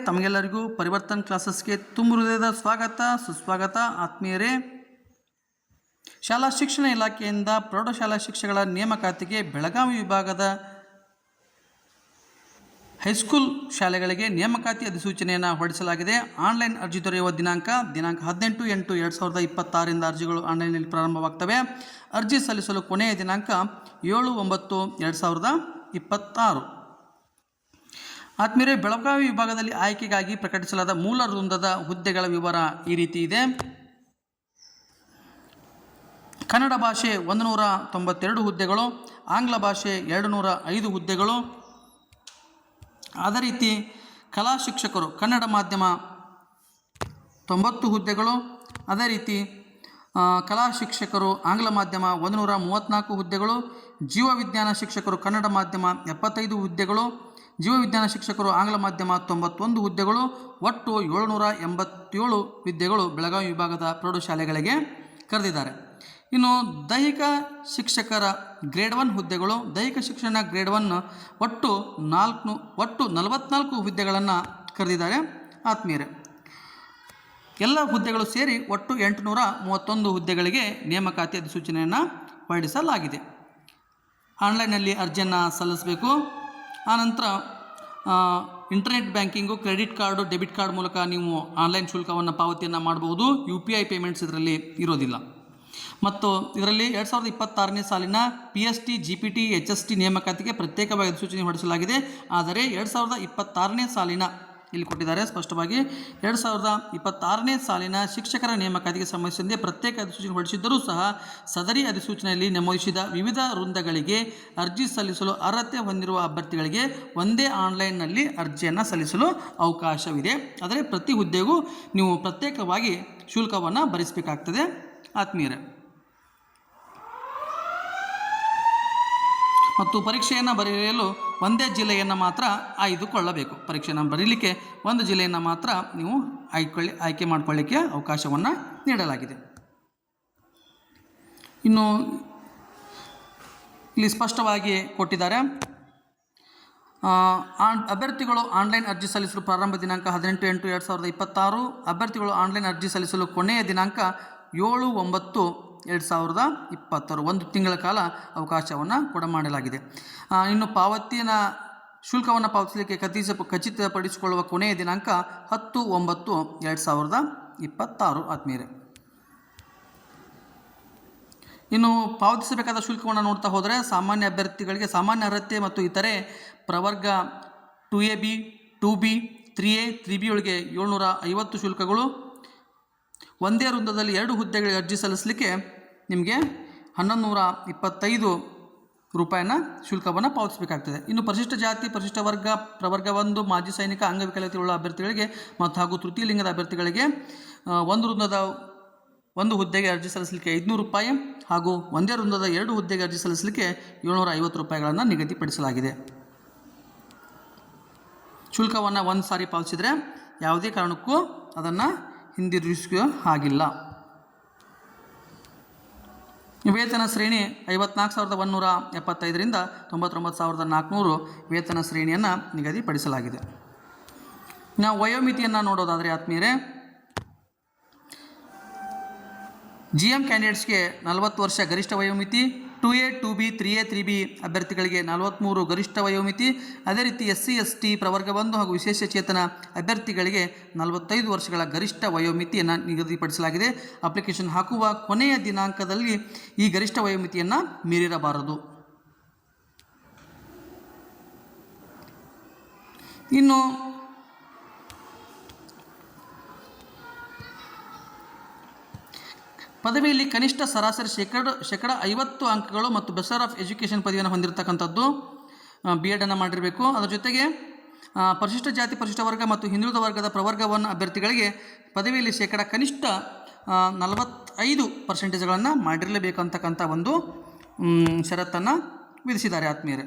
ತಮಗೆಲ್ಲರಿಗೂ ಪರಿವರ್ತನ್ ಕ್ಲಾಸಸ್ಗೆ ತುಂಬ ಹೃದಯದ ಸ್ವಾಗತ ಸುಸ್ವಾಗತ. ಆತ್ಮೀಯರೇ, ಶಾಲಾ ಶಿಕ್ಷಣ ಇಲಾಖೆಯಿಂದ ಪ್ರೌಢಶಾಲಾ ಶಿಕ್ಷಕರ ನೇಮಕಾತಿಗೆ ಬೆಳಗಾವಿ ವಿಭಾಗದ ಹೈಸ್ಕೂಲ್ ಶಾಲೆಗಳಿಗೆ ನೇಮಕಾತಿ ಅಧಿಸೂಚನೆಯನ್ನು ಹೊರಡಿಸಲಾಗಿದೆ. ಆನ್ಲೈನ್ ಅರ್ಜಿ ದೊರೆಯುವ ದಿನಾಂಕ 18/8/2026 ಅರ್ಜಿಗಳು ಆನ್ಲೈನ್ನಲ್ಲಿ ಪ್ರಾರಂಭವಾಗ್ತವೆ. ಅರ್ಜಿ ಸಲ್ಲಿಸಲು ಕೊನೆಯ ದಿನಾಂಕ 7/9/2026. ಆತ್ಮೀಯರೇ, ಬೆಳಗಾವಿ ವಿಭಾಗದಲ್ಲಿ ಆಯ್ಕೆಗಾಗಿ ಪ್ರಕಟಿಸಲಾದ ಮೂಲ ವೃಂದದ ಹುದ್ದೆಗಳ ವಿವರ ಈ ರೀತಿ ಇದೆ. ಕನ್ನಡ ಭಾಷೆ 192 ಹುದ್ದೆಗಳು, ಆಂಗ್ಲ ಭಾಷೆ 205 ಹುದ್ದೆಗಳು. ಅದೇ ರೀತಿ ಕಲಾ ಶಿಕ್ಷಕರು ಕನ್ನಡ ಮಾಧ್ಯಮ 90 ಹುದ್ದೆಗಳು. ಅದೇ ರೀತಿ ಕಲಾ ಶಿಕ್ಷಕರು ಆಂಗ್ಲ ಮಾಧ್ಯಮ 134 ಹುದ್ದೆಗಳು. ಜೀವವಿಜ್ಞಾನ ಶಿಕ್ಷಕರು ಕನ್ನಡ ಮಾಧ್ಯಮ 75 ಹುದ್ದೆಗಳು. ಜೀವವಿಜ್ಞಾನ ಶಿಕ್ಷಕರು ಆಂಗ್ಲ ಮಾಧ್ಯಮ 91 ಹುದ್ದೆಗಳು. ಒಟ್ಟು 787 ಹುದ್ದೆಗಳು ಬೆಳಗಾವಿ ವಿಭಾಗದ ಪ್ರೌಢಶಾಲೆಗಳಿಗೆ ಕರೆದಿದ್ದಾರೆ. ಇನ್ನು ದೈಹಿಕ ಶಿಕ್ಷಕರ ಗ್ರೇಡ್ 1 ಹುದ್ದೆಗಳು, ದೈಹಿಕ ಶಿಕ್ಷಣ ಗ್ರೇಡ್ 1 ಒಟ್ಟು 44 ಹುದ್ದೆಗಳನ್ನು ಕರೆದಿದ್ದಾರೆ. ಆತ್ಮೀಯರೇ, ಎಲ್ಲ ಹುದ್ದೆಗಳು ಸೇರಿ ಒಟ್ಟು 831 ಹುದ್ದೆಗಳಿಗೆ ನೇಮಕಾತಿ ಅಧಿಸೂಚನೆಯನ್ನು ಹೊರಡಿಸಲಾಗಿದೆ. ಆನ್ಲೈನ್ನಲ್ಲಿ ಅರ್ಜಿಯನ್ನು ಸಲ್ಲಿಸಬೇಕು. ಆನಂತರ internet banking, credit card, debit card ಮೂಲಕ ನೀವು ಆನ್ಲೈನ್ ಶುಲ್ಕವನ್ನು ಪಾವತಿಯನ್ನು ಮಾಡಬಹುದು. UPI ಪೇಮೆಂಟ್ಸ್ ಇದರಲ್ಲಿ ಇರೋದಿಲ್ಲ. ಮತ್ತು ಇದರಲ್ಲಿ 2026ನೇ ಸಾಲಿನ PST, GPT, HST ನೇಮಕಾತಿಗೆ ಪ್ರತ್ಯೇಕವಾಗಿ ಅಧಿಸೂಚನೆ ಹೊರಡಿಸಲಾಗಿದೆ. ಆದರೆ 2026ನೇ ಸಾಲಿನ ಇಲ್ಲಿ ಕೊಟ್ಟಿದ್ದಾರೆ ಸ್ಪಷ್ಟವಾಗಿ 2026ನೇ ಸಾಲಿನ ಶಿಕ್ಷಕರ ನೇಮಕಾತಿಗೆ ಸಂಬಂಧಿಸಿದಂತೆ ಪ್ರತ್ಯೇಕ ಅಧಿಸೂಚನೆ ಹೊರಡಿಸಿದ್ದರೂ ಸಹ ಸದರಿ ಅಧಿಸೂಚನೆಯಲ್ಲಿ ನಮೂದಿಸಿದ ವಿವಿಧ ವೃಂದಗಳಿಗೆ ಅರ್ಜಿ ಸಲ್ಲಿಸಲು ಅರ್ಹತೆ ಹೊಂದಿರುವ ಅಭ್ಯರ್ಥಿಗಳಿಗೆ ಒಂದೇ ಆನ್ಲೈನ್ನಲ್ಲಿ ಅರ್ಜಿಯನ್ನು ಸಲ್ಲಿಸಲು ಅವಕಾಶವಿದೆ. ಆದರೆ ಪ್ರತಿ ಹುದ್ದೆಗೂ ನೀವು ಪ್ರತ್ಯೇಕವಾಗಿ ಶುಲ್ಕವನ್ನು ಭರಿಸಬೇಕಾಗ್ತದೆ. ಆತ್ಮೀಯರೇ, ಮತ್ತು ಪರೀಕ್ಷೆಯನ್ನು ಬರೆಯಲು ಒಂದೇ ಜಿಲ್ಲೆಯನ್ನು ಮಾತ್ರ ಆಯ್ದುಕೊಳ್ಳಬೇಕು. ಪರೀಕ್ಷೆಯನ್ನು ಬರೀಲಿಕ್ಕೆ ಒಂದು ಜಿಲ್ಲೆಯನ್ನು ಮಾತ್ರ ನೀವು ಆಯ್ಕೆ ಮಾಡಿಕೊಳ್ಳಿಕ್ಕೆ ಅವಕಾಶವನ್ನು ನೀಡಲಾಗಿದೆ. ಇನ್ನು ಇಲ್ಲಿ ಸ್ಪಷ್ಟವಾಗಿ ಕೊಟ್ಟಿದ್ದಾರೆ. ಅಭ್ಯರ್ಥಿಗಳು ಆನ್ಲೈನ್ ಅರ್ಜಿ ಸಲ್ಲಿಸಲು ಪ್ರಾರಂಭ ದಿನಾಂಕ 18/8/2026. ಅಭ್ಯರ್ಥಿಗಳು ಆನ್ಲೈನ್ ಅರ್ಜಿ ಸಲ್ಲಿಸಲು ಕೊನೆಯ ದಿನಾಂಕ 7/9/2026. 1 ತಿಂಗಳ ಕಾಲ ಅವಕಾಶವನ್ನು ಕೂಡ ಮಾಡಲಾಗಿದೆ. ಇನ್ನು ಪಾವತಿನ ಶುಲ್ಕವನ್ನು ಪಾವತಿಸಲಿಕ್ಕೆ ಖಚಿತಪಡಿಸಿಕೊಳ್ಳುವ ಕೊನೆಯ ದಿನಾಂಕ 10/9/2026. ಆತ್ಮೀಯರೇ, ಇನ್ನು ಪಾವತಿಸಬೇಕಾದ ಶುಲ್ಕವನ್ನು ನೋಡ್ತಾ ಹೋದರೆ ಸಾಮಾನ್ಯ ಅಭ್ಯರ್ಥಿಗಳಿಗೆ ಸಾಮಾನ್ಯ ಅರ್ಹತೆ ಮತ್ತು ಇತರೆ ಪ್ರವರ್ಗ 2AB, 2B, 3A, 3B ಒಳಗೆ 750 ಶುಲ್ಕಗಳು. ಒಂದೇ ವೃಂದದಲ್ಲಿ 2 ಹುದ್ದೆಗಳಿಗೆ ಅರ್ಜಿ ಸಲ್ಲಿಸಲಿಕ್ಕೆ ನಿಮಗೆ 1125 ರೂಪಾಯಿನ ಶುಲ್ಕವನ್ನು ಪಾವತಿಸಬೇಕಾಗ್ತದೆ. ಇನ್ನು ಪರಿಶಿಷ್ಟ ಜಾತಿ, ಪರಿಶಿಷ್ಟ ವರ್ಗ, ಪ್ರವರ್ಗ 1, ಮಾಜಿ ಸೈನಿಕ, ಅಂಗವಿಕಲತೆಯುಳ್ಳ ಅಭ್ಯರ್ಥಿಗಳಿಗೆ ಮತ್ತು ಹಾಗೂ ತೃತೀಯ ಲಿಂಗದ ಅಭ್ಯರ್ಥಿಗಳಿಗೆ ಒಂದು ವೃಂದದ 1 ಹುದ್ದೆಗೆ ಅರ್ಜಿ ಸಲ್ಲಿಸಲಿಕ್ಕೆ 500 ರೂಪಾಯಿ ಹಾಗೂ ಒಂದೇ ವೃಂದದ 2 ಹುದ್ದೆಗೆ ಅರ್ಜಿ ಸಲ್ಲಿಸಲಿಕ್ಕೆ 750 ರೂಪಾಯಿಗಳನ್ನು ನಿಗದಿಪಡಿಸಲಾಗಿದೆ. ಶುಲ್ಕವನ್ನು ಒಂದು ಸಾರಿ ಪಾವತಿಸಿದರೆ ಯಾವುದೇ ಕಾರಣಕ್ಕೂ ಅದನ್ನು ಹಿಂದಿರುಗಿಸುವ ಹಾಗಿಲ್ಲ. ವೇತನ ಶ್ರೇಣಿ 54,175ರಿಂದ 99,400 ವೇತನ ಶ್ರೇಣಿಯನ್ನು ನಿಗದಿಪಡಿಸಲಾಗಿದೆ. ನಾವು ವಯೋಮಿತಿಯನ್ನು ನೋಡೋದಾದರೆ ಆತ್ಮೀಯರೇ, GM ಕ್ಯಾಂಡಿಡೇಟ್ಸ್ಗೆ 40 ವರ್ಷ ಗರಿಷ್ಠ ವಯೋಮಿತಿ. 2A, 2B, 3A, 3B ಅಭ್ಯರ್ಥಿಗಳಿಗೆ 43 ಗರಿಷ್ಠ ವಯೋಮಿತಿ. ಅದೇ ರೀತಿ SC, ST, ಪ್ರವರ್ಗ 1 ಹಾಗೂ ವಿಶೇಷ ಚೇತನ ಅಭ್ಯರ್ಥಿಗಳಿಗೆ 45 ವರ್ಷಗಳ ಗರಿಷ್ಠ ವಯೋಮಿತಿಯನ್ನು ನಿಗದಿಪಡಿಸಲಾಗಿದೆ. ಅಪ್ಲಿಕೇಶನ್ ಹಾಕುವ ಕೊನೆಯ ದಿನಾಂಕದಲ್ಲಿ ಈ ಗರಿಷ್ಠ ವಯೋಮಿತಿಯನ್ನು ಮೀರಿರಬಾರದು. ಇನ್ನು ಪದವಿಯಲ್ಲಿ ಕನಿಷ್ಠ ಸರಾಸರಿ ಶೇಕಡ 50 ಅಂಕಗಳು ಮತ್ತು ಬ್ಯಾಚಲರ್ ಆಫ್ ಎಜುಕೇಷನ್ ಪದವಿಯನ್ನು ಹೊಂದಿರತಕ್ಕಂಥದ್ದು B.Ed ಅನ್ನು ಮಾಡಿರಬೇಕು. ಅದರ ಜೊತೆಗೆ ಪರಿಶಿಷ್ಟ ಜಾತಿ, ಪರಿಶಿಷ್ಟ ವರ್ಗ ಮತ್ತು ಹಿಂದುಳಿದ ವರ್ಗದ ಪ್ರವರ್ಗ 1 ಅಭ್ಯರ್ಥಿಗಳಿಗೆ ಪದವಿಯಲ್ಲಿ ಶೇಕಡ ಕನಿಷ್ಠ 45% ಮಾಡಿರಲೇಬೇಕು ಅಂತಕ್ಕಂಥ ಒಂದು ಷರತ್ತನ್ನು ವಿಧಿಸಿದ್ದಾರೆ. ಆತ್ಮೀಯರೇ,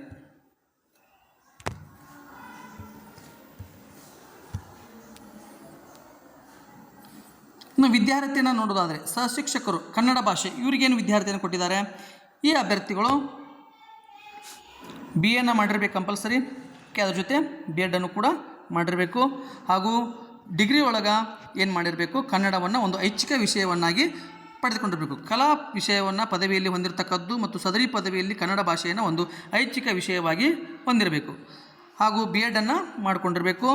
ಇನ್ನು ವಿದ್ಯಾರ್ಥಿಯನ್ನು ನೋಡೋದಾದರೆ ಸಹಶಿಕ್ಷಕರು ಕನ್ನಡ ಭಾಷೆ ಇವರಿಗೇನು ವಿದ್ಯಾರ್ಥಿಯನ್ನು ಕೊಟ್ಟಿದ್ದಾರೆ. ಈ ಅಭ್ಯರ್ಥಿಗಳು BA ಮಾಡಿರಬೇಕು ಕಂಪಲ್ಸರಿ. ಅದರ ಜೊತೆ B.Ed ಕೂಡ ಮಾಡಿರಬೇಕು. ಹಾಗೂ ಡಿಗ್ರಿ ಒಳಗೆ ಏನು ಮಾಡಿರಬೇಕು, ಕನ್ನಡವನ್ನು ಒಂದು ಐಚ್ಛಿಕ ವಿಷಯವನ್ನಾಗಿ ಪಡೆದುಕೊಂಡಿರಬೇಕು. ಕಲಾ ವಿಷಯವನ್ನು ಪದವಿಯಲ್ಲಿ ಹೊಂದಿರತಕ್ಕದ್ದು ಮತ್ತು ಸದರಿ ಪದವಿಯಲ್ಲಿ ಕನ್ನಡ ಭಾಷೆಯನ್ನು ಒಂದು ಐಚ್ಛಿಕ ವಿಷಯವಾಗಿ ಹೊಂದಿರಬೇಕು. ಹಾಗೂ BEd ಮಾಡಿಕೊಂಡಿರಬೇಕು.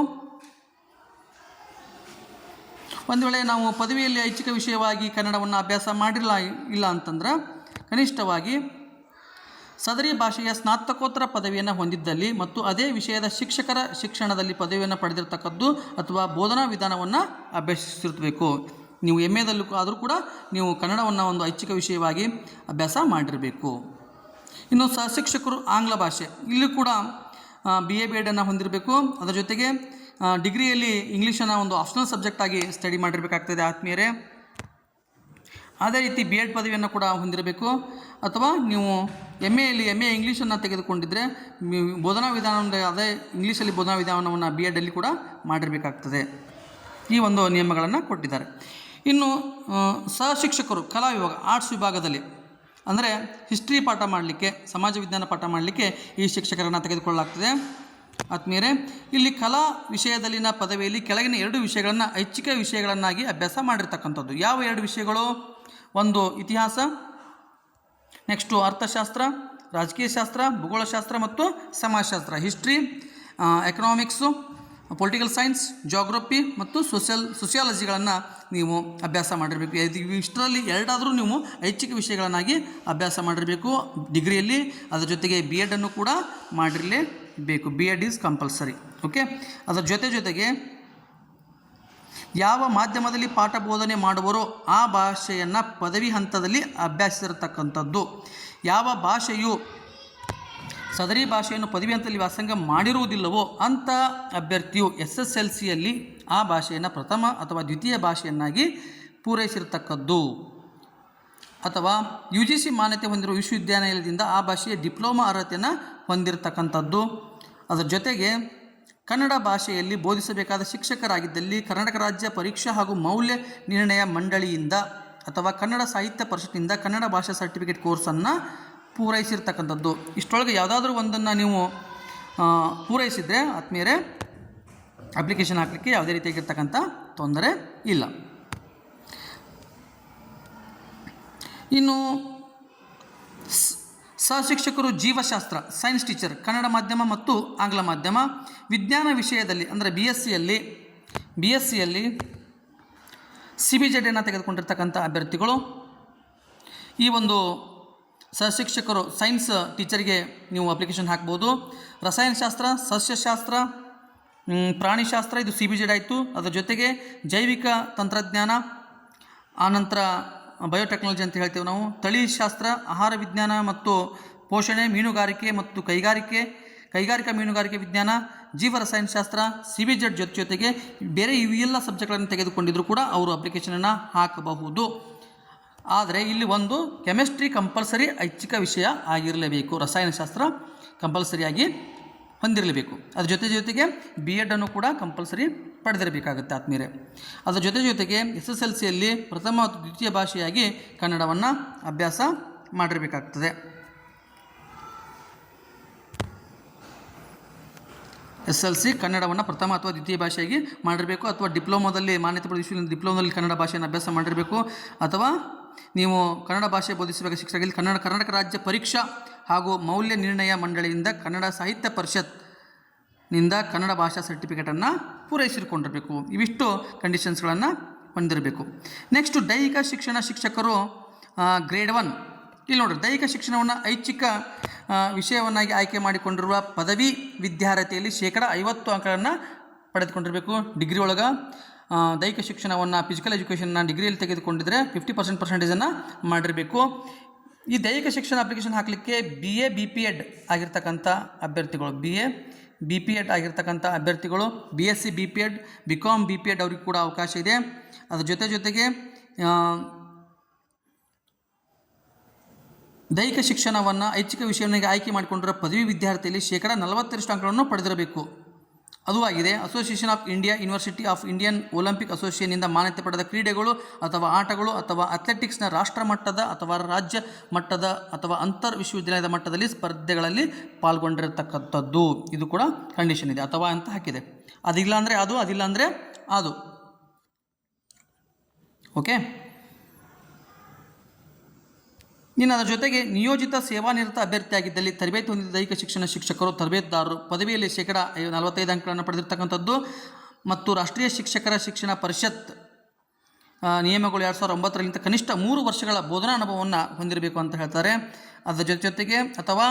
ಒಂದು ವೇಳೆ ನಾವು ಪದವಿಯಲ್ಲಿ ಐಚ್ಛಿಕ ವಿಷಯವಾಗಿ ಕನ್ನಡವನ್ನು ಅಭ್ಯಾಸ ಇಲ್ಲ ಅಂತಂದ್ರೆ ಕನಿಷ್ಠವಾಗಿ ಸದರಿ ಭಾಷೆಯ ಸ್ನಾತಕೋತ್ತರ ಪದವಿಯನ್ನು ಹೊಂದಿದ್ದಲ್ಲಿ ಮತ್ತು ಅದೇ ವಿಷಯದ ಶಿಕ್ಷಕರ ಶಿಕ್ಷಣದಲ್ಲಿ ಪದವಿಯನ್ನು ಪಡೆದಿರತಕ್ಕದ್ದು ಅಥವಾ ಬೋಧನಾ ವಿಧಾನವನ್ನು ಅಭ್ಯಸಿಸಿರಬೇಕು. ನೀವು MAದಲ್ಲೂ ಆದರೂ ಕೂಡ ನೀವು ಕನ್ನಡವನ್ನು ಒಂದು ಐಚ್ಛಿಕ ವಿಷಯವಾಗಿ ಅಭ್ಯಾಸ ಮಾಡಿರಬೇಕು. ಇನ್ನು ಶಿಕ್ಷಕರು ಆಂಗ್ಲ ಭಾಷೆ, ಇಲ್ಲೂ ಕೂಡ BA BEd ಹೊಂದಿರಬೇಕು. ಅದರ ಜೊತೆಗೆ ಡಿಗ್ರಿಯಲ್ಲಿ ಇಂಗ್ಲೀಷನ್ನು ಒಂದು ಆಪ್ಷನಲ್ ಸಬ್ಜೆಕ್ಟಾಗಿ ಸ್ಟಡಿ ಮಾಡಿರಬೇಕಾಗ್ತದೆ ಆತ್ಮೀಯರೇ. ಅದೇ ರೀತಿ BEd ಪದವಿಯನ್ನು ಕೂಡ ಹೊಂದಿರಬೇಕು. ಅಥವಾ ನೀವು MA ಇಂಗ್ಲೀಷನ್ನು ತೆಗೆದುಕೊಂಡಿದ್ದರೆ ಬೋಧನಾ ವಿಧಾನವನ್ನು ಅದೇ ಇಂಗ್ಲೀಷಲ್ಲಿ ಬೋಧನಾ ವಿಧಾನವನ್ನು BEdಲ್ಲಿ ಕೂಡ ಮಾಡಿರಬೇಕಾಗ್ತದೆ. ಈ ಒಂದು ನಿಯಮಗಳನ್ನು ಕೊಟ್ಟಿದ್ದಾರೆ. ಇನ್ನು ಸಹಶಿಕ್ಷಕರು ಕಲಾ ವಿಭಾಗ, ಆರ್ಟ್ಸ್ ವಿಭಾಗದಲ್ಲಿ ಅಂದರೆ ಹಿಸ್ಟ್ರಿ ಪಾಠ ಮಾಡಲಿಕ್ಕೆ, ಸಮಾಜ ವಿಜ್ಞಾನ ಪಾಠ ಮಾಡಲಿಕ್ಕೆ ಈ ಶಿಕ್ಷಕರನ್ನು ತೆಗೆದುಕೊಳ್ಳಲಾಗ್ತದೆ. ಆತ್ಮೀಯರೇ, ಇಲ್ಲಿ ಕಲಾ ವಿಷಯದಲ್ಲಿನ ಪದವಿಯಲ್ಲಿ ಕೆಳಗಿನ 2 ವಿಷಯಗಳನ್ನು ಐಚ್ಛಿಕ ವಿಷಯಗಳನ್ನಾಗಿ ಅಭ್ಯಾಸ ಮಾಡಿರ್ತಕ್ಕಂಥದ್ದು. ಯಾವ 2 ವಿಷಯಗಳು? ಒಂದು ಇತಿಹಾಸ, ನೆಕ್ಸ್ಟು ಅರ್ಥಶಾಸ್ತ್ರ, ರಾಜಕೀಯ ಶಾಸ್ತ್ರ, ಭೂಗೋಳಶಾಸ್ತ್ರ ಮತ್ತು ಸಮಾಜಶಾಸ್ತ್ರ. History, economics, political science, geography ಮತ್ತು ಸೋಷಿಯಾಲಜಿಗಳನ್ನು ನೀವು ಅಭ್ಯಾಸ ಮಾಡಿರಬೇಕು. ಇಷ್ಟರಲ್ಲಿ 2 ನೀವು ಐಚ್ಛಿಕ ವಿಷಯಗಳನ್ನಾಗಿ ಅಭ್ಯಾಸ ಮಾಡಿರಬೇಕು ಡಿಗ್ರಿಯಲ್ಲಿ. ಅದರ ಜೊತೆಗೆ BEd ಕೂಡ ಮಾಡಿರಲೇಬೇಕು. BEd is compulsory. ಓಕೆ. ಅದರ ಜೊತೆಗೆ ಯಾವ ಮಾಧ್ಯಮದಲ್ಲಿ ಪಾಠ ಬೋಧನೆ ಮಾಡುವರೋ ಆ ಭಾಷೆಯನ್ನು ಪದವಿ ಹಂತದಲ್ಲಿ ಅಭ್ಯಾಸಿಸಿರತಕ್ಕಂಥದ್ದು. ಯಾವ ಭಾಷೆಯು ಸದರಿ ಭಾಷೆಯನ್ನು ಪದವಿ ಹಂತದಲ್ಲಿ ವ್ಯಾಸಂಗ ಮಾಡಿರುವುದಿಲ್ಲವೋ ಅಂಥ ಅಭ್ಯರ್ಥಿಯು SSLCಯಲ್ಲಿ ಆ ಭಾಷೆಯನ್ನು ಪ್ರಥಮ ಅಥವಾ ದ್ವಿತೀಯ ಭಾಷೆಯನ್ನಾಗಿ ಪೂರೈಸಿರತಕ್ಕದ್ದು. ಅಥವಾ UGC ಮಾನ್ಯತೆ ಹೊಂದಿರುವ ವಿಶ್ವವಿದ್ಯಾನಿಲಯದಿಂದ ಆ ಭಾಷೆಯ ಡಿಪ್ಲೊಮಾ ಅರ್ಹತೆಯನ್ನು ಹೊಂದಿರತಕ್ಕಂಥದ್ದು. ಅದರ ಜೊತೆಗೆ ಕನ್ನಡ ಭಾಷೆಯಲ್ಲಿ ಬೋಧಿಸಬೇಕಾದ ಶಿಕ್ಷಕರಾಗಿದ್ದಲ್ಲಿ ಕರ್ನಾಟಕ ರಾಜ್ಯ ಪರೀಕ್ಷಾ ಹಾಗೂ ಮೌಲ್ಯ ನಿರ್ಣಯ ಮಂಡಳಿಯಿಂದ ಅಥವಾ ಕನ್ನಡ ಸಾಹಿತ್ಯ ಪರಿಷತ್ನಿಂದ ಕನ್ನಡ ಭಾಷಾ ಸರ್ಟಿಫಿಕೇಟ್ ಕೋರ್ಸನ್ನು ಪೂರೈಸಿರ್ತಕ್ಕಂಥದ್ದು. ಇಷ್ಟೊಳಗೆ ಯಾವುದಾದ್ರೂ ಒಂದನ್ನು ನೀವು ಪೂರೈಸಿದರೆ ಆತ್ಮೀಯರೇ ಅಪ್ಲಿಕೇಶನ್ ಹಾಕಲಿಕ್ಕೆ ಯಾವುದೇ ರೀತಿಯಾಗಿರ್ತಕ್ಕಂಥ ತೊಂದರೆ ಇಲ್ಲ. ಇನ್ನು ಸಹಶಿಕ್ಷಕರು ಜೀವಶಾಸ್ತ್ರ, ಸೈನ್ಸ್ ಟೀಚರ್, ಕನ್ನಡ ಮಾಧ್ಯಮ ಮತ್ತು ಆಂಗ್ಲ ಮಾಧ್ಯಮ. ವಿಜ್ಞಾನ ವಿಷಯದಲ್ಲಿ ಅಂದರೆ BScಯಲ್ಲಿ CBZ ತೆಗೆದುಕೊಂಡಿರ್ತಕ್ಕಂಥ ಅಭ್ಯರ್ಥಿಗಳು ಈ ಒಂದು ಸಹಶಿಕ್ಷಕರು ಸೈನ್ಸ್ ಟೀಚರ್ಗೆ ನೀವು ಅಪ್ಲಿಕೇಶನ್ ಹಾಕ್ಬೋದು. ರಸಾಯನಶಾಸ್ತ್ರ, ಸಸ್ಯಶಾಸ್ತ್ರ, ಪ್ರಾಣಿಶಾಸ್ತ್ರ ಇದು CBZ ಆಯಿತು. ಅದರ ಜೊತೆಗೆ ಜೈವಿಕ ತಂತ್ರಜ್ಞಾನ, ಆನಂತರ ಬಯೋಟೆಕ್ನಾಲಜಿ ಅಂತ ಹೇಳ್ತೇವೆ ನಾವು, ತಳಿಶಾಸ್ತ್ರ, ಆಹಾರ ವಿಜ್ಞಾನ ಮತ್ತು ಪೋಷಣೆ, ಮೀನುಗಾರಿಕೆ ಮತ್ತು ಕೈಗಾರಿಕಾ ಮೀನುಗಾರಿಕೆ ವಿಜ್ಞಾನ, ಜೀವ ರಸಾಯನಶಾಸ್ತ್ರ, CBZ ಜೊತೆಗೆ ಬೇರೆ ಇವೆಲ್ಲ ಸಬ್ಜೆಕ್ಟ್ಗಳನ್ನು ತೆಗೆದುಕೊಂಡಿದ್ರು ಕೂಡ ಅವರು ಅಪ್ಲಿಕೇಶನನ್ನು ಹಾಕಬಹುದು. ಆದರೆ ಇಲ್ಲಿ ಒಂದು ಕೆಮಿಸ್ಟ್ರಿ ಕಂಪಲ್ಸರಿ ಐಚ್ಛಿಕ ವಿಷಯ ಆಗಿರಲೇಬೇಕು. ರಸಾಯನಶಾಸ್ತ್ರ ಕಂಪಲ್ಸರಿಯಾಗಿ ಹೊಂದಿರಲೇಬೇಕು. ಅದ್ರ ಜೊತೆಗೆ BEd ಕೂಡ ಕಂಪಲ್ಸರಿ ಪಡೆದಿರಬೇಕಾಗುತ್ತೆ ಆತ್ಮೀಯರೇ. ಅದರ ಜೊತೆಗೆ SSLCಯಲ್ಲಿ ಪ್ರಥಮ ಮತ್ತು ದ್ವಿತೀಯ ಭಾಷೆಯಾಗಿ ಕನ್ನಡವನ್ನು ಅಭ್ಯಾಸ ಮಾಡಿರಬೇಕಾಗ್ತದೆ. SSLC ಕನ್ನಡವನ್ನು ಪ್ರಥಮ ಅಥವಾ ದ್ವಿತೀಯ ಭಾಷೆಯಾಗಿ ಮಾಡಿರಬೇಕು. ಅಥವಾ ಡಿಪ್ಲೊಮಾದಲ್ಲಿ ಮಾನ್ಯತೆ ಪಡೆದ ಡಿಪ್ಲೊಮಾದಲ್ಲಿ ಕನ್ನಡ ಭಾಷೆಯನ್ನು ಅಭ್ಯಾಸ ಮಾಡಿರಬೇಕು. ಅಥವಾ ನೀವು ಕನ್ನಡ ಭಾಷೆ ಬೋಧಿಸಬೇಕಾದ ಶಿಕ್ಷಕರಲ್ಲಿ ಕರ್ನಾಟಕ ರಾಜ್ಯ ಪರೀಕ್ಷಾ ಹಾಗೂ ಮೌಲ್ಯ ನಿರ್ಣಯ ಮಂಡಳಿಯಿಂದ ಕನ್ನಡ ಸಾಹಿತ್ಯ ಪರಿಷತ್ನಿಂದ ಕನ್ನಡ ಭಾಷಾ ಸರ್ಟಿಫಿಕೇಟನ್ನು ಪೂರೈಸಿಕೊಂಡಿರಬೇಕು. ಇವಿಷ್ಟು ಕಂಡೀಷನ್ಸ್ಗಳನ್ನು ಹೊಂದಿರಬೇಕು. ನೆಕ್ಸ್ಟು ದೈಹಿಕ ಶಿಕ್ಷಣ ಶಿಕ್ಷಕರು ಗ್ರೇಡ್ 1. ಇಲ್ಲಿ ನೋಡಿರಿ, ದೈಹಿಕ ಶಿಕ್ಷಣವನ್ನು ಐಚ್ಛಿಕ ವಿಷಯವನ್ನಾಗಿ ಆಯ್ಕೆ ಮಾಡಿಕೊಂಡಿರುವ ಪದವಿ ವಿದ್ಯಾರ್ಹತೆಯಲ್ಲಿ 50% ಅಂಕಗಳನ್ನು ಪಡೆದುಕೊಂಡಿರಬೇಕು. ಡಿಗ್ರಿ ಒಳಗೆ ದೈಹಿಕ ಶಿಕ್ಷಣವನ್ನು ಫಿಸಿಕಲ್ ಎಜುಕೇಷನ್ನ ಡಿಗ್ರಿಯಲ್ಲಿ ತೆಗೆದುಕೊಂಡಿದ್ದರೆ 50% ಮಾಡಿರಬೇಕು. ಈ ದೈಹಿಕ ಶಿಕ್ಷಣ ಅಪ್ಲಿಕೇಶನ್ ಹಾಕಲಿಕ್ಕೆ BA BPEd ಆಗಿರ್ತಕ್ಕಂಥ ಅಭ್ಯರ್ಥಿಗಳು, BA BPEd ಆಗಿರ್ತಕ್ಕಂಥ ಅಭ್ಯರ್ಥಿಗಳು, BSc BPEd, BCom BPEd ಅವ್ರಿಗೆ ಕೂಡ ಅವಕಾಶ ಇದೆ. ಅದರ ಜೊತೆಗೆ ದೈಹಿಕ ಶಿಕ್ಷಣವನ್ನು ಐಚ್ಛಿಕ ವಿಷಯವನ್ನಾಗಿ ಆಯ್ಕೆ ಮಾಡಿಕೊಂಡಿರೋ ಪದವಿ ವಿದ್ಯಾರ್ಥಿಯಲ್ಲಿ 40% ಅಂಕಗಳನ್ನು ಪಡೆದಿರಬೇಕು. ಅದು ಆಗಿದೆ. Association of India, university of Indian Olympic ಅಸೋಸಿಯೇಷನ್ನಿಂದ ಮಾನ್ಯತೆ ಪಡೆದ ಕ್ರೀಡೆಗಳು ಅಥವಾ ಆಟಗಳು ಅಥವಾ ಅಥ್ಲೆಟಿಕ್ಸ್ನ ರಾಷ್ಟ್ರ ಮಟ್ಟದ ಅಥವಾ ರಾಜ್ಯ ಮಟ್ಟದ ಅಥವಾ ಅಂತರ್ ವಿಶ್ವವಿದ್ಯಾಲಯದ ಮಟ್ಟದಲ್ಲಿ ಸ್ಪರ್ಧೆಗಳಲ್ಲಿ ಪಾಲ್ಗೊಂಡಿರತಕ್ಕಂಥದ್ದು. ಇದು ಕೂಡ ಕಂಡೀಷನ್ ಇದೆ, ಅಥವಾ ಅಂತ ಹಾಕಿದೆ. ಅದಿಲ್ಲ ಅಂದರೆ ಅದು, ಅದಿಲ್ಲ ಅಂದರೆ ಅದು. ಓಕೆ. ಇನ್ನು ಅದರ ಜೊತೆಗೆ ನಿಯೋಜಿತ ಸೇವಾನಿರತ ಅಭ್ಯರ್ಥಿಯಾಗಿದ್ದಲ್ಲಿ ತರಬೇತಿ ಹೊಂದಿದ ದೈಹಿಕ ಶಿಕ್ಷಣ ಶಿಕ್ಷಕರು, ತರಬೇತುದಾರರು ಪದವಿಯಲ್ಲಿ 45% ಅಂಕಗಳನ್ನು ಪಡೆದಿರ್ತಕ್ಕಂಥದ್ದು ಮತ್ತು ರಾಷ್ಟ್ರೀಯ ಶಿಕ್ಷಕರ ಶಿಕ್ಷಣ ಪರಿಷತ್ ನಿಯಮಗಳು 2009ರಿಂದ ಕನಿಷ್ಠ 3 ವರ್ಷಗಳ ಬೋಧನಾ ಅನುಭವವನ್ನು ಹೊಂದಿರಬೇಕು ಅಂತ ಹೇಳ್ತಾರೆ. ಅದರ ಜೊತೆಗೆ ಅಥವಾ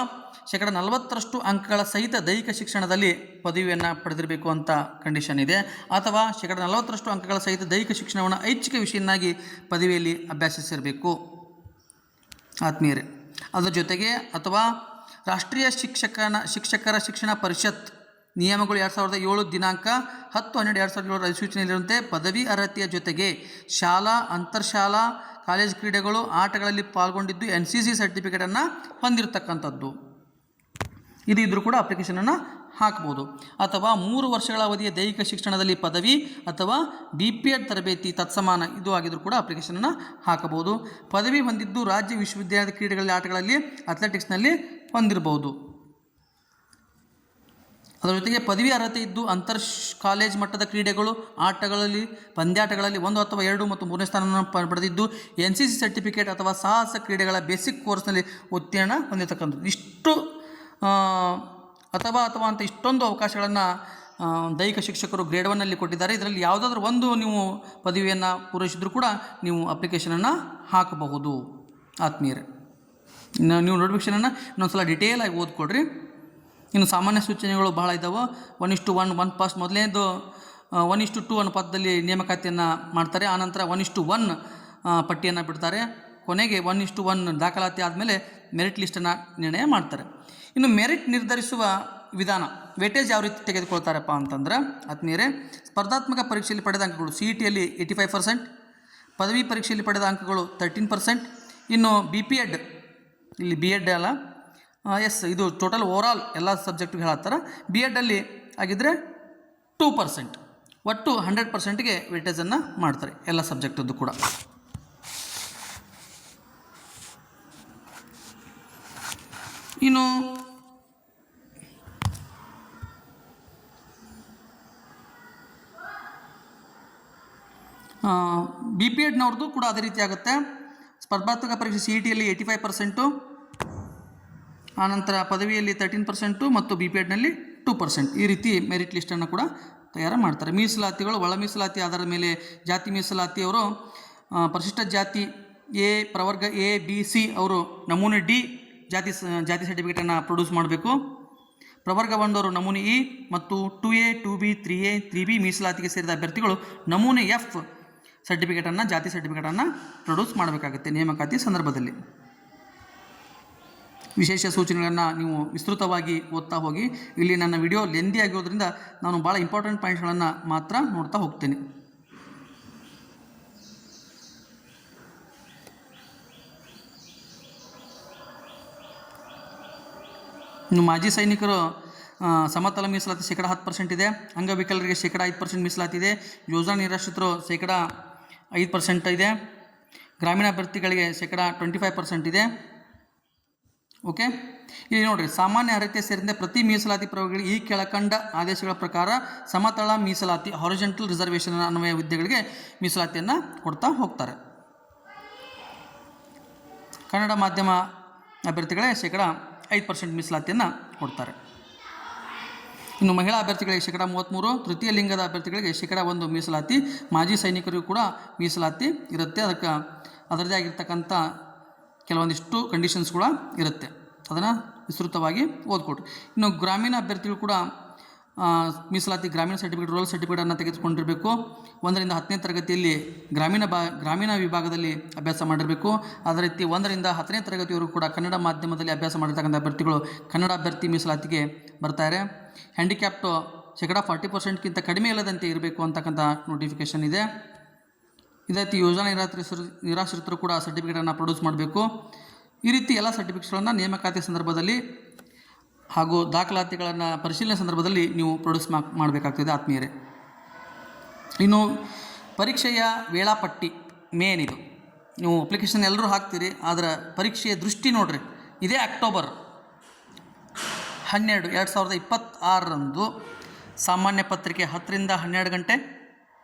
40% ಅಂಕಗಳ ಸಹಿತ ದೈಹಿಕ ಶಿಕ್ಷಣದಲ್ಲಿ ಪದವಿಯನ್ನು ಪಡೆದಿರಬೇಕು ಅಂತ ಕಂಡೀಷನ್ ಇದೆ. ಅಥವಾ 40% ಅಂಕಗಳ ಸಹಿತ ದೈಹಿಕ ಶಿಕ್ಷಣವನ್ನು ಐಚ್ಛಿಕ ವಿಷಯನಾಗಿ ಪದವಿಯಲ್ಲಿ ಅಭ್ಯಾಸಿಸಿರಬೇಕು ಆತ್ಮೀಯರೇ. ಅದರ ಜೊತೆಗೆ ಅಥವಾ ರಾಷ್ಟ್ರೀಯ ಶಿಕ್ಷಕರ ಶಿಕ್ಷಣ ಪರಿಷತ್ ನಿಯಮಗಳು 2007 ದಿನಾಂಕ 10/12/2007 ಅಧಿಸೂಚನೆಯಲ್ಲಿರುವಂತೆ ಪದವಿ ಅರ್ಹತೆಯ ಜೊತೆಗೆ ಶಾಲಾ, ಅಂತರ್ಶಾಲಾ, ಕಾಲೇಜು ಕ್ರೀಡೆಗಳು, ಆಟಗಳಲ್ಲಿ ಪಾಲ್ಗೊಂಡಿದ್ದು NCC ಸರ್ಟಿಫಿಕೇಟನ್ನು ಹೊಂದಿರತಕ್ಕಂಥದ್ದು. ಇದು ಇದ್ರೂ ಕೂಡ ಅಪ್ಲಿಕೇಶನನ್ನು ಹಾಕ್ಬೋದು. ಅಥವಾ 3 ವರ್ಷಗಳ ಅವಧಿಯ ದೈಹಿಕ ಶಿಕ್ಷಣದಲ್ಲಿ ಪದವಿ ಅಥವಾ BPEd ತರಬೇತಿ ತತ್ಸಮಾನ ಇದು ಆಗಿದ್ರೂ ಕೂಡ ಅಪ್ಲಿಕೇಶನನ್ನು ಹಾಕಬಹುದು. ಪದವಿ ಹೊಂದಿದ್ದು ರಾಜ್ಯ ವಿಶ್ವವಿದ್ಯಾಲಯದ ಕ್ರೀಡೆಗಳಲ್ಲಿ, ಆಟಗಳಲ್ಲಿ, ಅಥ್ಲೆಟಿಕ್ಸ್ನಲ್ಲಿ ಹೊಂದಿರಬಹುದು. ಅದರ ಜೊತೆಗೆ ಪದವಿ ಅರ್ಹತೆ ಇದ್ದು ಕಾಲೇಜ್ ಮಟ್ಟದ ಕ್ರೀಡೆಗಳು, ಆಟಗಳಲ್ಲಿ, ಪಂದ್ಯಾಟಗಳಲ್ಲಿ 1 ಅಥವಾ 2 ಮತ್ತು 3ನೇ ಸ್ಥಾನವನ್ನು ಪಡೆದಿದ್ದು NCC ಸರ್ಟಿಫಿಕೇಟ್ ಅಥವಾ ಸಾಹಸ ಕ್ರೀಡೆಗಳ ಬೇಸಿಕ್ ಕೋರ್ಸ್ನಲ್ಲಿ ಉತ್ತೀರ್ಣ ಹೊಂದಿರತಕ್ಕಂಥದ್ದು. ಇಷ್ಟು ಅಥವಾ ಅಂತ ಇಷ್ಟೊಂದು ಅವಕಾಶಗಳನ್ನು ದೈಹಿಕ ಶಿಕ್ಷಕರು ಗ್ರೇಡ್ 1ನಲ್ಲಿ ಕೊಟ್ಟಿದ್ದಾರೆ. ಇದರಲ್ಲಿ ಯಾವುದಾದ್ರೂ ಒಂದು ನೀವು ಪದವಿಯನ್ನು ಪೂರೈಸಿದ್ರೂ ಕೂಡ ನೀವು ಅಪ್ಲಿಕೇಶನನ್ನು ಹಾಕಬಹುದು ಆತ್ಮೀಯರೇ. ಇನ್ನು ನೀವು ನೋಟಿಫಿಕೇಷನನ್ನು ಇನ್ನೊಂದು ಸಲ ಡೀಟೇಲಾಗಿ ಓದ್ಕೊಡ್ರಿ. ಇನ್ನು ಸಾಮಾನ್ಯ ಸೂಚನೆಗಳು ಬಹಳ ಇದ್ದಾವೆ. 1:1 ಫಸ್ಟ್ ಮೊದಲನೇದು 1:2 ಅನುಪಾತದಲ್ಲಿ ನೇಮಕಾತಿಯನ್ನು ಮಾಡ್ತಾರೆ. ಆನಂತರ 1:1 ಪಟ್ಟಿಯನ್ನು ಬಿಡ್ತಾರೆ. ಕೊನೆಗೆ 1:1 ದಾಖಲಾತಿ ಆದಮೇಲೆ ಮೆರಿಟ್ ಲಿಸ್ಟನ್ನು ನಿರ್ಣಯ ಮಾಡ್ತಾರೆ. ಇನ್ನು ಮೆರಿಟ್ ನಿರ್ಧರಿಸುವ ವಿಧಾನ, ವೇಟೇಜ್ ಯಾವ ರೀತಿ ತೆಗೆದುಕೊಳ್ತಾರಪ್ಪ ಅಂತಂದ್ರೆ ಆತ್ಮೀಯರೇ, ಸ್ಪರ್ಧಾತ್ಮಕ ಪರೀಕ್ಷೆಯಲ್ಲಿ ಪಡೆದ ಅಂಕಗಳು CETಯಲ್ಲಿ 85%, ಪದವಿ ಪರೀಕ್ಷೆಯಲ್ಲಿ ಪಡೆದ ಅಂಕಗಳು 13%. ಇನ್ನು BPEd, ಇಲ್ಲಿ BEd ಅಲ್ಲ, ಇದು ಟೋಟಲ್ ಓವರಾಲ್ ಎಲ್ಲ ಸಬ್ಜೆಕ್ಟ್ಗೆ ಹೇಳತ್ತಾರೆ. BEdಲ್ಲಿ ಆಗಿದ್ದರೆ 2%, ಒಟ್ಟು 100%ಗೆ ವೇಟೇಜನ್ನು ಮಾಡ್ತಾರೆ ಎಲ್ಲ ಸಬ್ಜೆಕ್ಟದ್ದು ಕೂಡ. ಇನ್ನು BPEdನವ್ರದ್ದು ಕೂಡ ಅದೇ ರೀತಿ ಆಗುತ್ತೆ. ಸ್ಪರ್ಧಾತ್ಮಕ ಪರೀಕ್ಷೆ CETಯಲ್ಲಿ 85%, ಆನಂತರ ಪದವಿಯಲ್ಲಿ 13% ಮತ್ತು BPEdನಲ್ಲಿ 2%. ಈ ರೀತಿ ಮೆರಿಟ್ ಲಿಸ್ಟನ್ನು ಕೂಡ ತಯಾರು ಮಾಡ್ತಾರೆ. ಮೀಸಲಾತಿಗಳು, ಒಳ ಮೀಸಲಾತಿ ಆಧಾರದ ಮೇಲೆ ಜಾತಿ ಮೀಸಲಾತಿಯವರು ಪರಿಶಿಷ್ಟ ಜಾತಿ A ಪ್ರವರ್ಗ A B C ಅವರು ನಮೂನೆ D ಜಾತಿ ಸರ್ಟಿಫಿಕೇಟನ್ನು ಪ್ರೊಡ್ಯೂಸ್ ಮಾಡಬೇಕು. ಪ್ರವರ್ಗ 1 ಅವರು ನಮೂನೆ E ಮತ್ತು 2A 2B 3A 3B ಮೀಸಲಾತಿಗೆ ಸೇರಿದ ಅಭ್ಯರ್ಥಿಗಳು ನಮೂನೆ F ಸರ್ಟಿಫಿಕೇಟನ್ನು, ಜಾತಿ ಸರ್ಟಿಫಿಕೇಟನ್ನು ಪ್ರೊಡ್ಯೂಸ್ ಮಾಡಬೇಕಾಗುತ್ತೆ ನೇಮಕಾತಿ ಸಂದರ್ಭದಲ್ಲಿ. ವಿಶೇಷ ಸೂಚನೆಗಳನ್ನು ನೀವು ವಿಸ್ತೃತವಾಗಿ ಓದ್ತಾ ಹೋಗಿ. ಇಲ್ಲಿ ನನ್ನ ವಿಡಿಯೋ ಲೆಂದಿ ಆಗಿರೋದ್ರಿಂದ ನಾನು ಭಾಳ ಇಂಪಾರ್ಟೆಂಟ್ ಪಾಯಿಂಟ್ಸ್ಗಳನ್ನು ಮಾತ್ರ ನೋಡ್ತಾ ಹೋಗ್ತೇನೆ. ಇನ್ನು ಮಾಜಿ ಸೈನಿಕರು ಸಮತಲ ಮೀಸಲಾತಿ 10% ಇದೆ. ಅಂಗವಿಕಲರಿಗೆ 5% ಮೀಸಲಾತಿ ಇದೆ. ಯೋಜನಾ ನಿರಾಶ್ರಿತರು 5% ಇದೆ. ಗ್ರಾಮೀಣ ಅಭ್ಯರ್ಥಿಗಳಿಗೆ 25% ಇದೆ. ಓಕೆ, ಇಲ್ಲಿ ನೋಡಿರಿ, ಸಾಮಾನ್ಯ ಅರ್ಹತೆ ಸೇರಿದಂತೆ ಪ್ರತಿ ಮೀಸಲಾತಿ ಪ್ರವರ್ಗಗಳಿಗೆ ಈ ಕೆಳಕಂಡ ಆದೇಶಗಳ ಪ್ರಕಾರ ಸಮತಳ ಮೀಸಲಾತಿ ಹಾರಿಜಾಂಟಲ್ ರಿಸರ್ವೇಷನ್ ಅನ್ವಯ ಹುದ್ದೆಗಳಿಗೆ ಮೀಸಲಾತಿಯನ್ನು ಕೊಡ್ತಾ ಹೋಗ್ತಾರೆ. ಕನ್ನಡ ಮಾಧ್ಯಮ ಅಭ್ಯರ್ಥಿಗಳೇ 5% ಮೀಸಲಾತಿಯನ್ನು ಕೊಡ್ತಾರೆ. ಇನ್ನು ಮಹಿಳಾ ಅಭ್ಯರ್ಥಿಗಳಿಗೆ 33%, ತೃತೀಯ ಲಿಂಗದ ಅಭ್ಯರ್ಥಿಗಳಿಗೆ 1% ಮೀಸಲಾತಿ, ಮಾಜಿ ಸೈನಿಕರಿಗೂ ಕೂಡ ಮೀಸಲಾತಿ ಇರುತ್ತೆ. ಅದಕ್ಕೆ ಅದರದೇ ಆಗಿರ್ತಕ್ಕಂಥ ಕೆಲವೊಂದಿಷ್ಟು ಕಂಡೀಷನ್ಸ್ ಕೂಡ ಇರುತ್ತೆ. ಅದನ್ನು ವಿಸ್ತೃತವಾಗಿ ಓದ್ಕೊಡ್ರಿ. ಇನ್ನು ಗ್ರಾಮೀಣ ಅಭ್ಯರ್ಥಿಗಳು ಕೂಡ ಮೀಸಲಾತಿ ಗ್ರಾಮೀಣ ಸರ್ಟಿಫಿಕೇಟ್, ರೂರಲ್ ಸರ್ಟಿಫಿಕೇಟನ್ನು ತೆಗೆದುಕೊಂಡಿರಬೇಕು. 1ರಿಂದ 10ನೇ ತರಗತಿಯಲ್ಲಿ ಗ್ರಾಮೀಣ ವಿಭಾಗದಲ್ಲಿ ಅಭ್ಯಾಸ ಮಾಡಿರಬೇಕು. ಅದೇ ರೀತಿ 1ರಿಂದ 10ನೇ ತರಗತಿಯವರು ಕೂಡ ಕನ್ನಡ ಮಾಧ್ಯಮದಲ್ಲಿ ಅಭ್ಯಾಸ ಮಾಡಿರ್ತಕ್ಕಂಥ ಅಭ್ಯರ್ಥಿಗಳು ಕನ್ನಡ ಅಭ್ಯರ್ಥಿ ಮೀಸಲಾತಿಗೆ ಬರ್ತಾರೆ. ಹ್ಯಾಂಡಿಕ್ಯಾಪ್ಟು 40%ಗಿಂತ ಕಡಿಮೆ ಇಲ್ಲದಂತೆ ಇರಬೇಕು ಅಂತಕ್ಕಂಥ ನೋಟಿಫಿಕೇಷನ್ ಇದೆ. ಇದೇ ರೀತಿ ಯೋಜನಾ ನಿರಾಶ್ರಿತರು ಕೂಡ ಸರ್ಟಿಫಿಕೇಟನ್ನು ಪ್ರೊಡ್ಯೂಸ್ ಮಾಡಬೇಕು. ಈ ರೀತಿ ಎಲ್ಲ ಸರ್ಟಿಫಿಕೇಟ್ಸ್ಗಳನ್ನು ನೇಮಕಾತಿ ಸಂದರ್ಭದಲ್ಲಿ ಹಾಗೂ ದಾಖಲಾತಿಗಳನ್ನು ಪರಿಶೀಲನೆ ಸಂದರ್ಭದಲ್ಲಿ ನೀವು ಪ್ರೊಡ್ಯೂಸ್ ಮಾಡಬೇಕಾಗ್ತದೆ ಆತ್ಮೀಯರೇ. ಇನ್ನು ಪರೀಕ್ಷೆಯ ವೇಳಾಪಟ್ಟಿ ಮೇನ್ ಇದು. ನೀವು ಅಪ್ಲಿಕೇಶನ್ ಎಲ್ಲರೂ ಹಾಕ್ತೀರಿ, ಆದರೆ ಪರೀಕ್ಷೆಯ ದೃಷ್ಟಿ ನೋಡಿರಿ. ಇದೇ ಅಕ್ಟೋಬರ್ 12, 2026 ಸಾಮಾನ್ಯ ಪತ್ರಿಕೆ 10 ರಿಂದ 12 ಗಂಟೆ,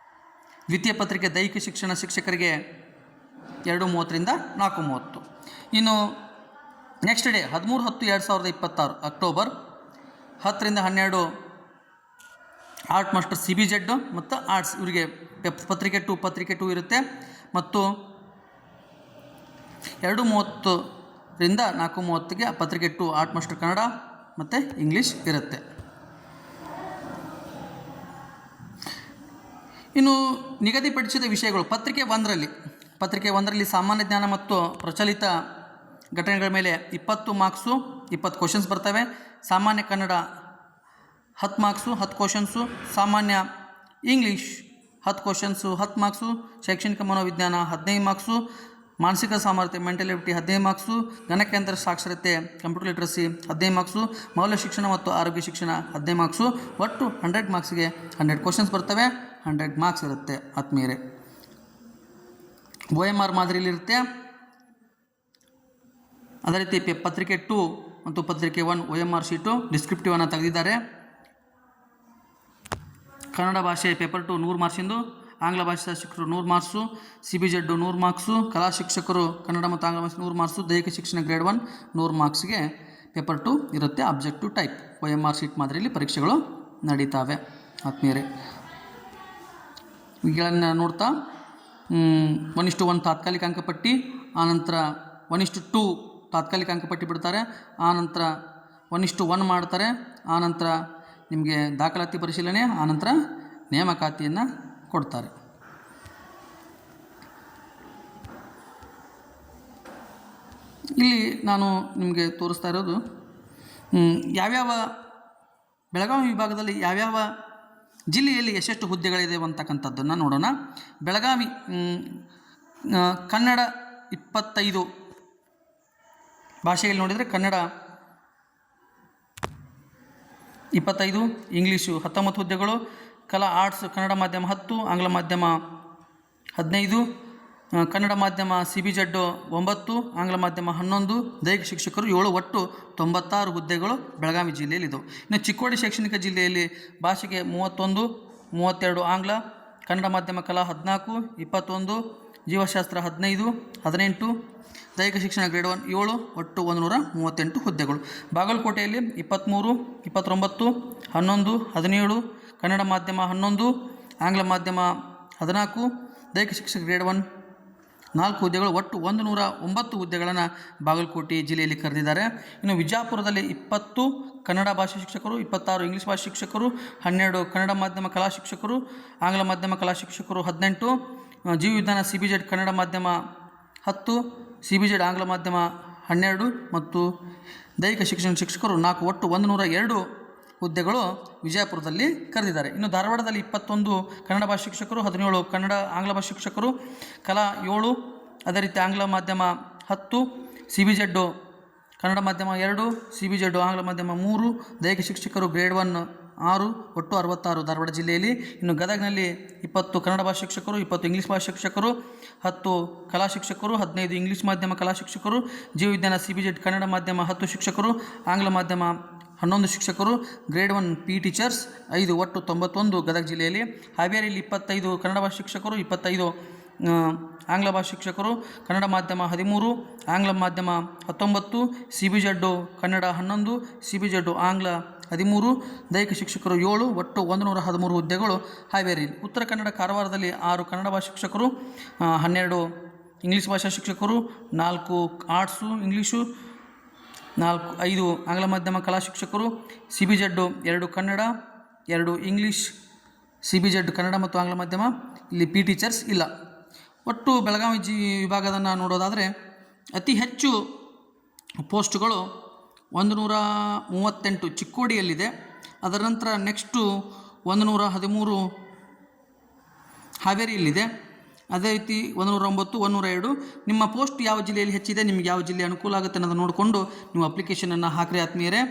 ದ್ವಿತೀಯ ಪತ್ರಿಕೆ ದೈಹಿಕ ಶಿಕ್ಷಣ ಶಿಕ್ಷಕರಿಗೆ 2:30 ರಿಂದ 4:30. ಇನ್ನು ನೆಕ್ಸ್ಟ್ ಡೇ 13/10/2026 ಅಕ್ಟೋಬರ್ 10 ರಿಂದ 12 ಆರ್ಟ್ ಮಾಸ್ಟರ್ CBZ ಮತ್ತು ಆರ್ಟ್ಸ್ ಇವರಿಗೆ ಪತ್ರಿಕೆ 2 ಇರುತ್ತೆ. ಮತ್ತು 2:30 ರಿಂದ 4:30ಗೆ ಪತ್ರಿಕೆ 2 ಆರ್ಟ್ ಮಾಸ್ಟರ್ ಕನ್ನಡ ಮತ್ತು ಇಂಗ್ಲೀಷ್ ಇರುತ್ತೆ. ಇನ್ನು ನಿಗದಿಪಡಿಸಿದ ವಿಷಯಗಳು ಪತ್ರಿಕೆ 1ರಲ್ಲಿ ಸಾಮಾನ್ಯ ಜ್ಞಾನ ಮತ್ತು ಪ್ರಚಲಿತ ಘಟನೆಗಳ ಮೇಲೆ 20 ಮಾರ್ಕ್ಸು, 20 ಕ್ವಶನ್ಸ್ ಬರ್ತವೆ. ಸಾಮಾನ್ಯ ಕನ್ನಡ 10 ಮಾರ್ಕ್ಸು, 10 ಕ್ವಶನ್ಸು. ಸಾಮಾನ್ಯ ಇಂಗ್ಲೀಷ್ 10 ಕ್ವಶನ್ಸು, 10 ಮಾರ್ಕ್ಸು. ಶೈಕ್ಷಣಿಕ ಮನೋವಿಜ್ಞಾನ 15 ಮಾರ್ಕ್ಸು. ಮಾನಸಿಕ ಸಾಮರ್ಥ್ಯ ಮೆಂಟಲಿಟಿ 15 ಮಾರ್ಕ್ಸು. ಗಣಕಯಂತ್ರ ಸಾಕ್ಷರತೆ ಕಂಪ್ಯೂಟರ್ ಲಿಟ್ರಸಿ 15 ಮಾರ್ಕ್ಸು. ಮೌಲ್ಯ ಶಿಕ್ಷಣ ಮತ್ತು ಆರೋಗ್ಯ ಶಿಕ್ಷಣ 15 ಮಾರ್ಕ್ಸು. ಒಟ್ಟು 100 ಮಾರ್ಕ್ಸ್ಗೆ 100 ಕ್ವಶನ್ಸ್ ಬರ್ತವೆ, 100 ಮಾರ್ಕ್ಸ್ ಇರುತ್ತೆ ಆತ್ಮೀಯರೇ. OMR ಮಾದರಿಯಲ್ಲಿರುತ್ತೆ. ಅದೇ ರೀತಿ ಪತ್ರಿಕೆ 2 ಮತ್ತು ಪತ್ರಿಕೆ 1 OMR ಶೀಟು ಡಿಸ್ಕ್ರಿಪ್ಟಿವನ್ನು ತೆಗೆದಿದ್ದಾರೆ. ಕನ್ನಡ ಭಾಷೆ ಪೇಪರ್ 2 100 ಮಾರ್ಕ್ಸಿಂದು, ಆಂಗ್ಲ ಭಾಷಾ ಶಿಕ್ಷಕರು 100 ಮಾರ್ಕ್ಸು, CBZ 100 ಮಾರ್ಕ್ಸು, ಕಲಾ ಶಿಕ್ಷಕರು ಕನ್ನಡ ಮತ್ತು ಆಂಗ್ಲ ಭಾಷೆ 100 ಮಾರ್ಕ್ಸು, ದೈಹಿಕ ಶಿಕ್ಷಣ ಗ್ರೇಡ್ 1 100 ಮಾರ್ಕ್ಸ್ಗೆ ಪೇಪರ್ 2 ಇರುತ್ತೆ. ಆಬ್ಜೆಕ್ಟಿವ್ ಟೈಪ್ OMR ಶೀಟ್ ಮಾದರಿಯಲ್ಲಿ ಪರೀಕ್ಷೆಗಳು ನಡೀತಾವೆ ಆತ್ಮೀಯರೇ. ಇವುಗಳನ್ನು ನೋಡ್ತಾ 1:1 ತಾತ್ಕಾಲಿಕ ಅಂಕಪಟ್ಟಿ, ಆನಂತರ 1:2 ತಾತ್ಕಾಲಿಕ ಅಂಕಪಟ್ಟಿ ಬಿಡ್ತಾರೆ, ಆನಂತರ 1:1 ಮಾಡ್ತಾರೆ, ಆನಂತರ ನಿಮಗೆ ದಾಖಲಾತಿ ಪರಿಶೀಲನೆ, ಆನಂತರ ನೇಮಕಾತಿಯನ್ನು ಕೊಡ್ತಾರೆ. ಇಲ್ಲಿ ನಾನು ನಿಮಗೆ ತೋರಿಸ್ತಾ ಇರೋದು ಯಾವ್ಯಾವ ಬೆಳಗಾವಿ ವಿಭಾಗದಲ್ಲಿ ಯಾವ್ಯಾವ ಜಿಲ್ಲೆಯಲ್ಲಿ ಎಷ್ಟೆಷ್ಟು ಹುದ್ದೆಗಳಿದೆ ಅಂತಕ್ಕಂಥದ್ದನ್ನು ನೋಡೋಣ. ಬೆಳಗಾವಿ ಕನ್ನಡ 25 ಭಾಷೆಯಲ್ಲಿ ನೋಡಿದರೆ ಕನ್ನಡ 25, ಇಂಗ್ಲೀಷು 19 ಹುದ್ದೆಗಳು, ಕಲಾ ಆರ್ಟ್ಸ್ ಕನ್ನಡ ಮಾಧ್ಯಮ 10, ಆಂಗ್ಲ ಮಾಧ್ಯಮ 15, ಕನ್ನಡ ಮಾಧ್ಯಮ CBZ 9, ಆಂಗ್ಲ ಮಾಧ್ಯಮ 11, ದೈಹಿಕ ಶಿಕ್ಷಕರು 7, ಒಟ್ಟು 96 ಹುದ್ದೆಗಳು ಬೆಳಗಾವಿ ಜಿಲ್ಲೆಯಲ್ಲಿದ್ದವು. ಇನ್ನು ಚಿಕ್ಕೋಡಿ ಶೈಕ್ಷಣಿಕ ಜಿಲ್ಲೆಯಲ್ಲಿ ಭಾಷೆಗೆ 31, 32 ಆಂಗ್ಲ, ಕನ್ನಡ ಮಾಧ್ಯಮ ಕಲಾ 14, 21, ಜೀವಶಾಸ್ತ್ರ 15, 18, ದೈಹಿಕ ಶಿಕ್ಷಣ ಗ್ರೇಡ್ 1 7, ಒಟ್ಟು 138 ಹುದ್ದೆಗಳು. ಬಾಗಲಕೋಟೆಯಲ್ಲಿ 23, 29, 11, 17, ಕನ್ನಡ ಮಾಧ್ಯಮ 11, ಆಂಗ್ಲ ಮಾಧ್ಯಮ 14, ದೈಹಿಕ ಶಿಕ್ಷಣ ಗ್ರೇಡ್ 1 4 ಹುದ್ದೆಗಳು, ಒಟ್ಟು 109 ಹುದ್ದೆಗಳನ್ನು ಬಾಗಲಕೋಟೆ ಜಿಲ್ಲೆಯಲ್ಲಿ ಕರೆದಿದ್ದಾರೆ. ಇನ್ನು ವಿಜಾಪುರದಲ್ಲಿ 20 ಕನ್ನಡ ಭಾಷಾ ಶಿಕ್ಷಕರು, 26 ಇಂಗ್ಲೀಷ್ ಭಾಷಾ ಶಿಕ್ಷಕರು, 12 ಕನ್ನಡ ಮಾಧ್ಯಮ ಕಲಾ ಶಿಕ್ಷಕರು, ಆಂಗ್ಲ ಮಾಧ್ಯಮ ಕಲಾ ಶಿಕ್ಷಕರು 18, ಜೀವವಿಜ್ಞಾನ CBZ ಕನ್ನಡ ಮಾಧ್ಯಮ 10, CBZ ಆಂಗ್ಲ ಮಾಧ್ಯಮ 12 ಮತ್ತು ದೈಹಿಕ ಶಿಕ್ಷಣ ಶಿಕ್ಷಕರು 4, ಒಟ್ಟು 102 ಹುದ್ದೆಗಳು ವಿಜಯಪುರದಲ್ಲಿ ಕರೆದಿದ್ದಾರೆ. ಇನ್ನು ಧಾರವಾಡದಲ್ಲಿ 21 ಕನ್ನಡ ಭಾಷಾ ಶಿಕ್ಷಕರು, 17 ಕನ್ನಡ ಆಂಗ್ಲ ಭಾಷಾ ಶಿಕ್ಷಕರು, ಕಲಾ 7, ಅದೇ ರೀತಿ ಆಂಗ್ಲ ಮಾಧ್ಯಮ 10, CBZ ಕನ್ನಡ ಮಾಧ್ಯಮ 2, CBZ ಆಂಗ್ಲ ಮಾಧ್ಯಮ 3, ದೈಹಿಕ ಶಿಕ್ಷಕರು ಗ್ರೇಡ್ 1 6, ಒಟ್ಟು 66 ಧಾರವಾಡ ಜಿಲ್ಲೆಯಲ್ಲಿ. ಇನ್ನು ಗದಗನಲ್ಲಿ 20 ಕನ್ನಡ ಭಾಷಾ ಶಿಕ್ಷಕರು, 20 ಇಂಗ್ಲೀಷ್ ಭಾಷಾ ಶಿಕ್ಷಕರು, 10 ಕಲಾ ಶಿಕ್ಷಕರು, 15 ಇಂಗ್ಲೀಷ್ ಮಾಧ್ಯಮ ಕಲಾ ಶಿಕ್ಷಕರು, ಜೀವವಿಜ್ಞಾನ CBZ ಕನ್ನಡ ಮಾಧ್ಯಮ 10 ಶಿಕ್ಷಕರು, ಆಂಗ್ಲ ಮಾಧ್ಯಮ 11 ಶಿಕ್ಷಕರು, ಗ್ರೇಡ್ 1 PE ಟೀಚರ್ಸ್ 5, ಒಟ್ಟು 91 ಗದಗ ಜಿಲ್ಲೆಯಲ್ಲಿ. ಹಾವೇರಿಯಲ್ಲಿ 25 ಕನ್ನಡ ಭಾಷಾ ಶಿಕ್ಷಕರು, 25 ಆಂಗ್ಲ ಭಾಷಾ ಶಿಕ್ಷಕರು, ಕನ್ನಡ ಮಾಧ್ಯಮ 13, ಆಂಗ್ಲ ಮಾಧ್ಯಮ 19, CBZ ಕನ್ನಡ 11, CBZ ಆಂಗ್ಲ 13, ದೈಹಿಕ ಶಿಕ್ಷಕರು 7, ಒಟ್ಟು 113 ಹುದ್ದೆಗಳು ಹಾವೇರಿಯಲ್ಲಿ. ಉತ್ತರ ಕನ್ನಡ ಕಾರವಾರದಲ್ಲಿ 6 ಕನ್ನಡ ಭಾಷಾ ಶಿಕ್ಷಕರು, 12 ಇಂಗ್ಲೀಷ್ ಭಾಷಾ ಶಿಕ್ಷಕರು, 4 ಆರ್ಟ್ಸು ಇಂಗ್ಲೀಷು, 5 ಆಂಗ್ಲ ಮಾಧ್ಯಮ ಕಲಾ ಶಿಕ್ಷಕರು, CBZ 2 Kannada 2 English, CBZ Kannada ಮತ್ತು ಆಂಗ್ಲ ಮಾಧ್ಯಮ, ಇಲ್ಲಿ PE ಟೀಚರ್ಸ್ ಇಲ್ಲ. ಒಟ್ಟು ಬೆಳಗಾವಿ ವಿಭಾಗದನ್ನು ನೋಡೋದಾದರೆ ಅತಿ ಹೆಚ್ಚು ಪೋಸ್ಟ್ಗಳು 138 ಚಿಕ್ಕೋಡಿಯಲ್ಲಿದೆ. ಅದರ ನಂತರ ನೆಕ್ಸ್ಟು 113 ಹಾವೇರಿಯಲ್ಲಿದೆ. ಅದೇ ರೀತಿ 109, 102. ನಿಮ್ಮ ಪೋಸ್ಟ್ ಯಾವ ಜಿಲ್ಲೆಯಲ್ಲಿ ಹೆಚ್ಚಿದೆ, ನಿಮಗೆ ಯಾವ ಜಿಲ್ಲೆ ಅನುಕೂಲ ಆಗುತ್ತೆ ಅನ್ನೋದನ್ನು ನೋಡಿಕೊಂಡು ನೀವು ಅಪ್ಲಿಕೇಶನನ್ನು ಹಾಕಿರಿ ಆತ್ಮೀಯರೇ.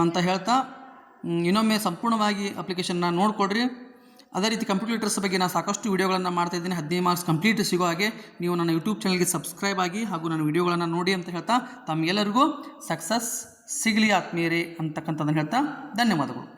ಅಂತ ಹೇಳ್ತಾ ಇನ್ನೊಮ್ಮೆ ಸಂಪೂರ್ಣವಾಗಿ ಅಪ್ಲಿಕೇಶನ್ನ ನೋಡಿಕೊಡ್ರಿ. ಅದೇ ರೀತಿ ಕಂಪ್ಯೂಟರ್ ಲಿಟ್ರಸಿ ಬಗ್ಗೆ ನಾನು ಸಾಕಷ್ಟು ವೀಡಿಯೋಗಳನ್ನು ಮಾಡ್ತಾಯಿದ್ದೀನಿ. 15 ಮಾರ್ಕ್ಸ್ ಕಂಪ್ಲೀಟ್ ಸಿಗೋ ಹಾಗೆ ನೀವು ನನ್ನ ಯೂಟ್ಯೂಬ್ ಚಾನಲ್ಗೆ ಸಬ್ಸ್ಕ್ರೈಬ್ ಆಗಿ ಹಾಗೂ ನನ್ನ ವೀಡಿಯೋಗಳನ್ನು ನೋಡಿ ಅಂತ ಹೇಳ್ತಾ ತಮಗೆಲ್ಲರಿಗೂ ಸಕ್ಸಸ್ ಸಿಗಲಿ ಆತ್ಮೀಯರೇ ಅಂತಕ್ಕಂಥದ್ದನ್ನು ಹೇಳ್ತಾ ಧನ್ಯವಾದಗಳು.